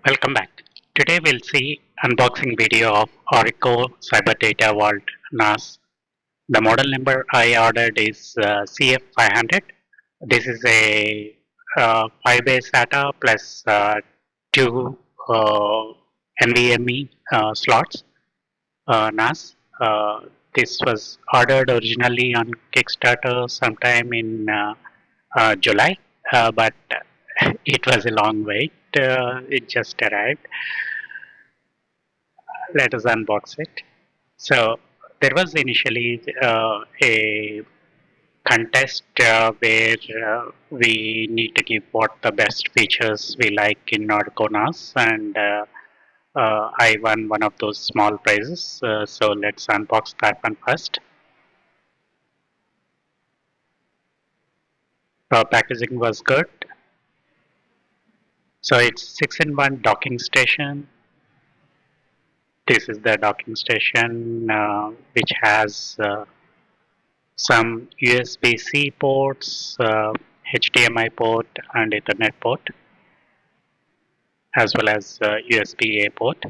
Welcome back. Today we'll see unboxing video of Orico CyberData Vault NAS. The model number I ordered is CF500. This is a 5-way SATA plus 2 NVMe slots NAS. This was ordered originally on Kickstarter sometime in July, but it was a long wait. It just arrived. Let us unbox it. So there was initially a contest where we need to give what the best features we like in Orico NAS, and I won one of those small prizes. So let's unbox that one first. Packaging was good. So it's 6-in-1 docking station. This is the docking station which has some USB-C ports, HDMI port and Ethernet port, as well as USB-A port.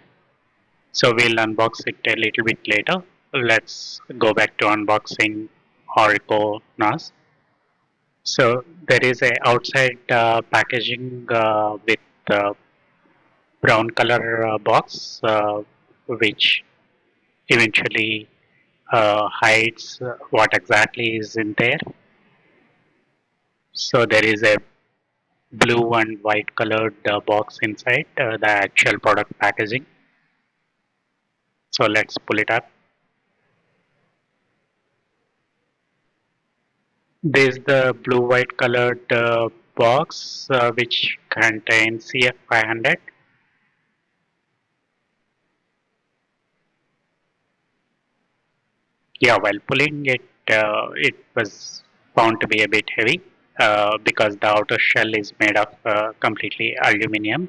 So we'll unbox it a little bit later. Let's go back to unboxing Orico NAS. So there is a outside packaging with brown color box which eventually hides what exactly is in there. So there is a blue and white colored box inside the actual product packaging. So let's pull it up. This is the blue white colored box which contains CF500. Yeah, while pulling it, it was found to be a bit heavy because the outer shell is made of completely aluminum,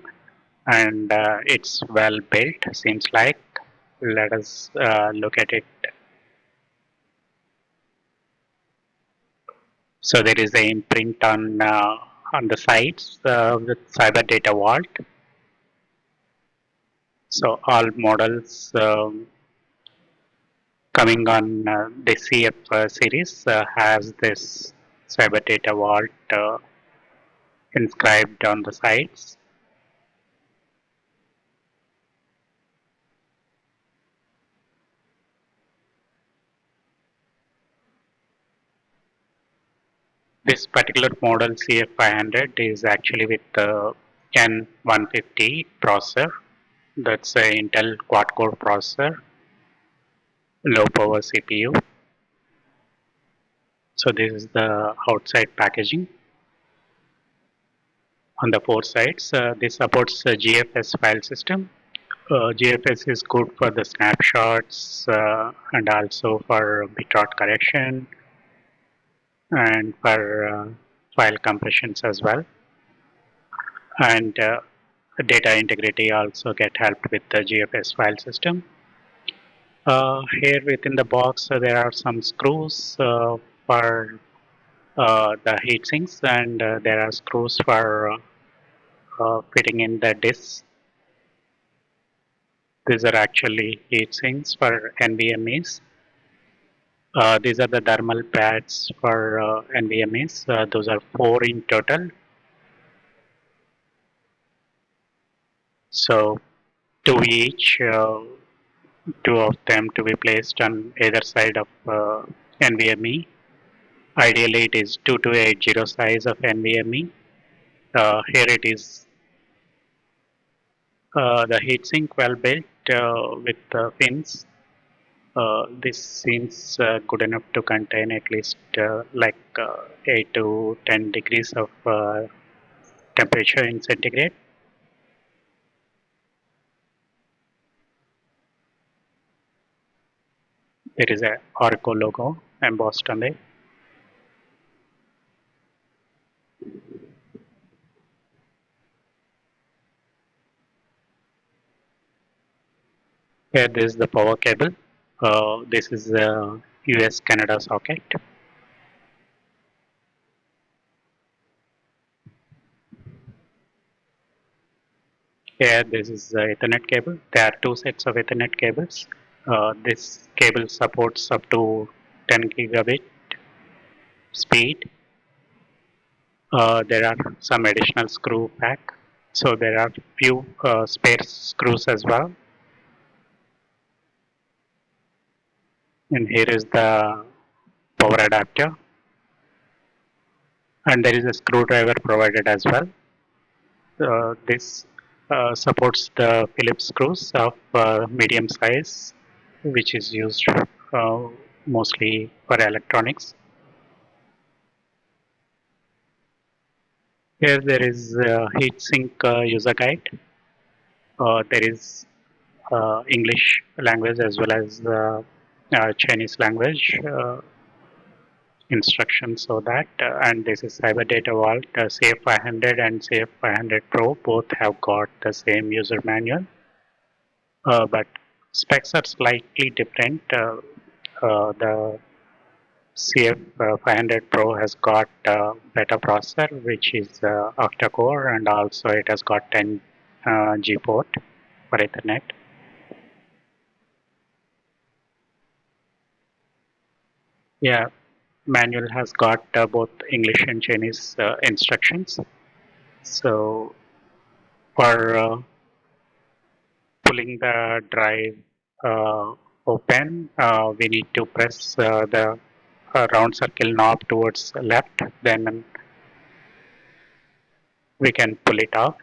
and it's well built, seems like. Let us look at it. So there is a imprint on the sides with CyberData Vault. So all models coming on the CF series has this CyberData Vault inscribed on the sides. This particular model CF500 is actually with the N150 processor. That's an Intel quad-core processor, low-power CPU. So this is the outside packaging. On the four sides, this supports the GFS file system. GFS is good for the snapshots and also for bitrot correction and for file compressions as well. And data integrity also get helped with the GFS file system. Here within the box there are some screws for the heat sinks, and there are screws for fitting in the discs. These are actually heat sinks for NVMEs. These are the thermal pads for NVMEs. Those are 4 in total. So 2 each, 2 of them to be placed on either side of NVMe. Ideally it is 2280 size of NVMe. Here it is the heatsink well built with fins. This seems good enough to contain at least 8 to 10 degrees of temperature in centigrade. There is a Orico logo embossed on it. Here this is the power cable. This is a US Canada socket. Here, this is the Ethernet cable. There are two sets of Ethernet cables. This cable supports up to 10 gigabit speed. There are some additional screw pack. So there are few spare screws as well. And here is the power adapter. And there is a screwdriver provided as well. This supports the Phillips screws of medium size, which is used mostly for electronics. Here there is a heatsink user guide. There is English language as well as Chinese language instructions. So that and this is CyberData Vault CF500 and CF500 Pro both have got the same user manual, but specs are slightly different. The CF500 Pro has got better processor, which is octa-core, and also it has got 10 G port for Ethernet. Yeah, manual has got both English and Chinese instructions. So for pulling the drive open, we need to press the round circle knob towards left. Then we can pull it off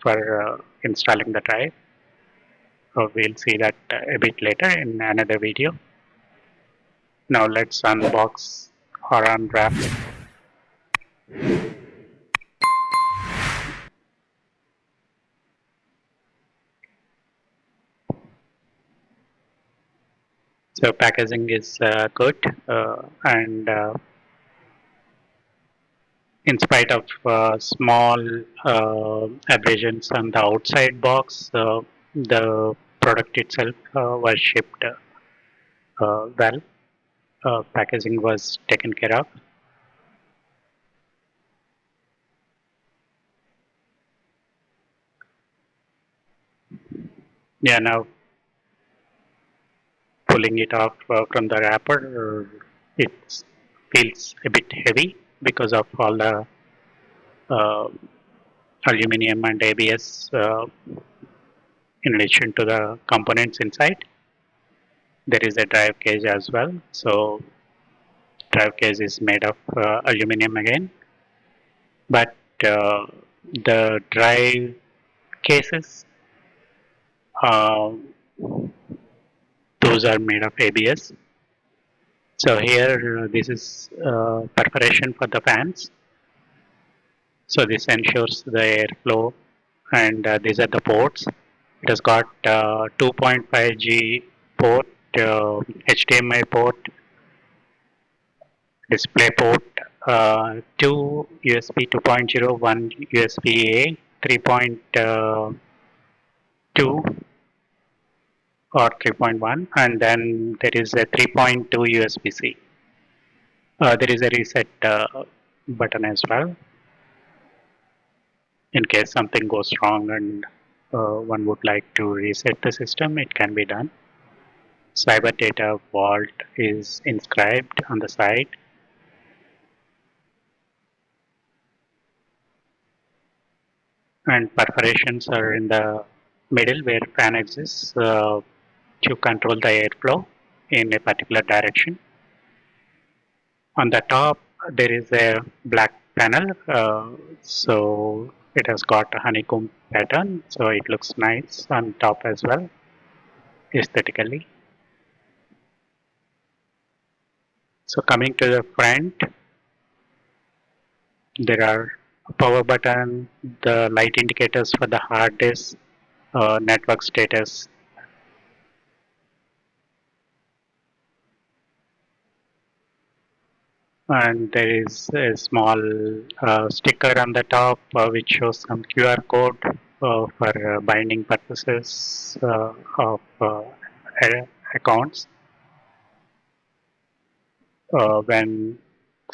for installing the drive. We'll see that a bit later in another video. Now let's unbox or unwrap. So packaging is good, and in spite of small abrasions on the outside box, the product itself was shipped well. Packaging was taken care of. Yeah, now pulling it off from the wrapper, it feels a bit heavy because of all the uh, aluminum and ABS in addition to the components inside. There is a drive cage as well. So drive case is made of aluminum again, but the drive cases, uh, those are made of ABS. So here this is perforation for the fans. So this ensures the airflow, and these are the ports. It has got 2.5G port, HDMI port, display port, two USB 2.0, one USB A 3.2 or 3.1, and then there is a 3.2 USB C. There is a reset button as well in case something goes wrong and one would like to reset the system. It can be done. CyberData Vault is inscribed on the side. And perforations are in the middle where fan exists to control the airflow in a particular direction. On the top, there is a black panel, so it has got a honeycomb pattern, so it looks nice on top as well, aesthetically. So coming to the front, there are a power button, the light indicators for the hard disk, network status, and there is a small sticker on the top which shows some QR code for binding purposes of accounts. When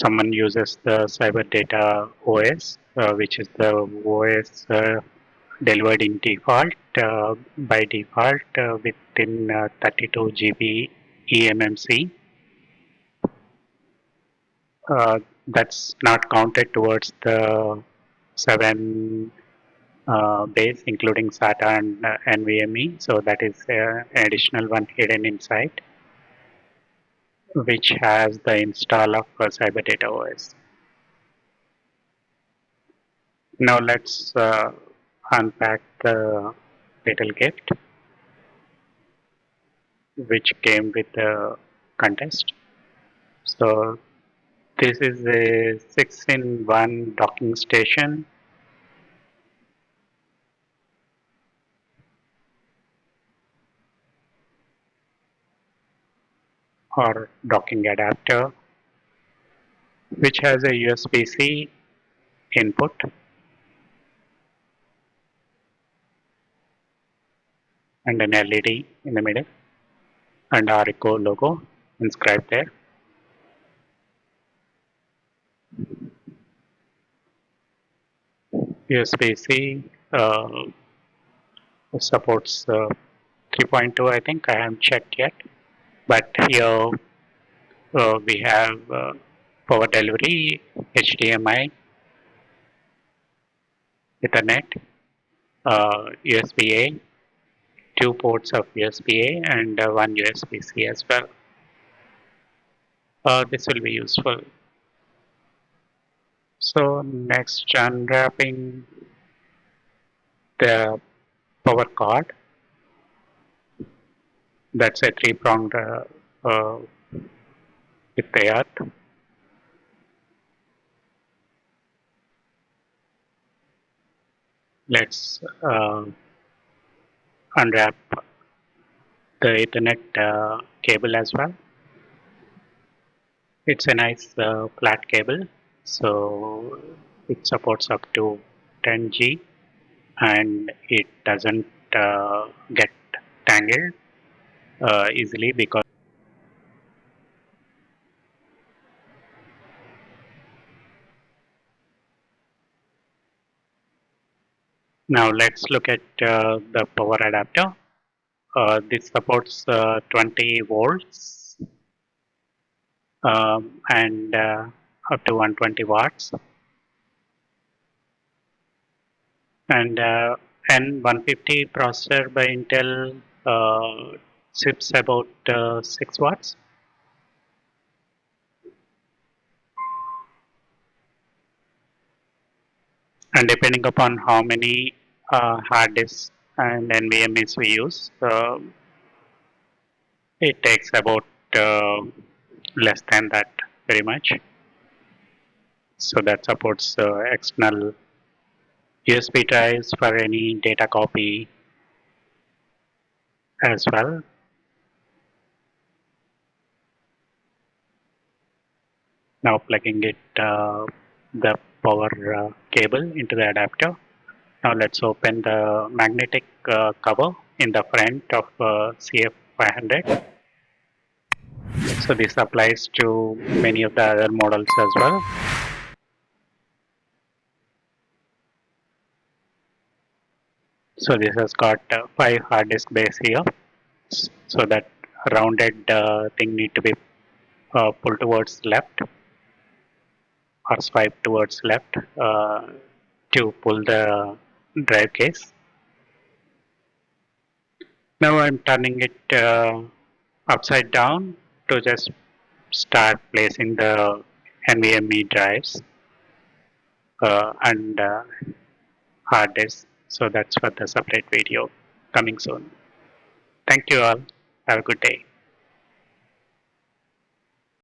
someone uses the CyberData OS, which is the OS delivered in default, by default within 32 GB eMMC. That's not counted towards the 7 base, including SATA and NVMe. So that is an additional one hidden inside, which has the install of CyberData OS. Now let's unpack the little gift which came with the contest. So this is a 6-in-1 docking station or docking adapter, which has a USB-C input and an LED in the middle and Orico logo inscribed there. USB-C supports 3.2, I think. I haven't checked yet. But here we have power delivery, HDMI, Ethernet, USB-A, 2 ports of USB-A and one USB-C as well. This will be useful. So next, unwrapping the power cord. That's a 3-pronged with the earth. Let's unwrap the Ethernet cable as well. It's a nice flat cable, so it supports up to 10G and it doesn't get tangled easily because now let's look at the power adapter. This supports 20 volts and up to 120 watts and N150 processor by Intel ships about 6 watts. And depending upon how many hard disks and NVMEs we use, it takes about less than that very much. So that supports external USB drives for any data copy as well. Now plugging it the power cable into the adapter. Now let's open the magnetic cover in the front of CF500. So this applies to many of the other models as well. So this has got 5 hard disk bays here. So that rounded thing need to be pulled towards left or swipe towards left to pull the drive case. Now I'm turning it upside down to just start placing the NVMe drives and hard disk. So that's for the separate video coming soon. Thank you all. Have a good day.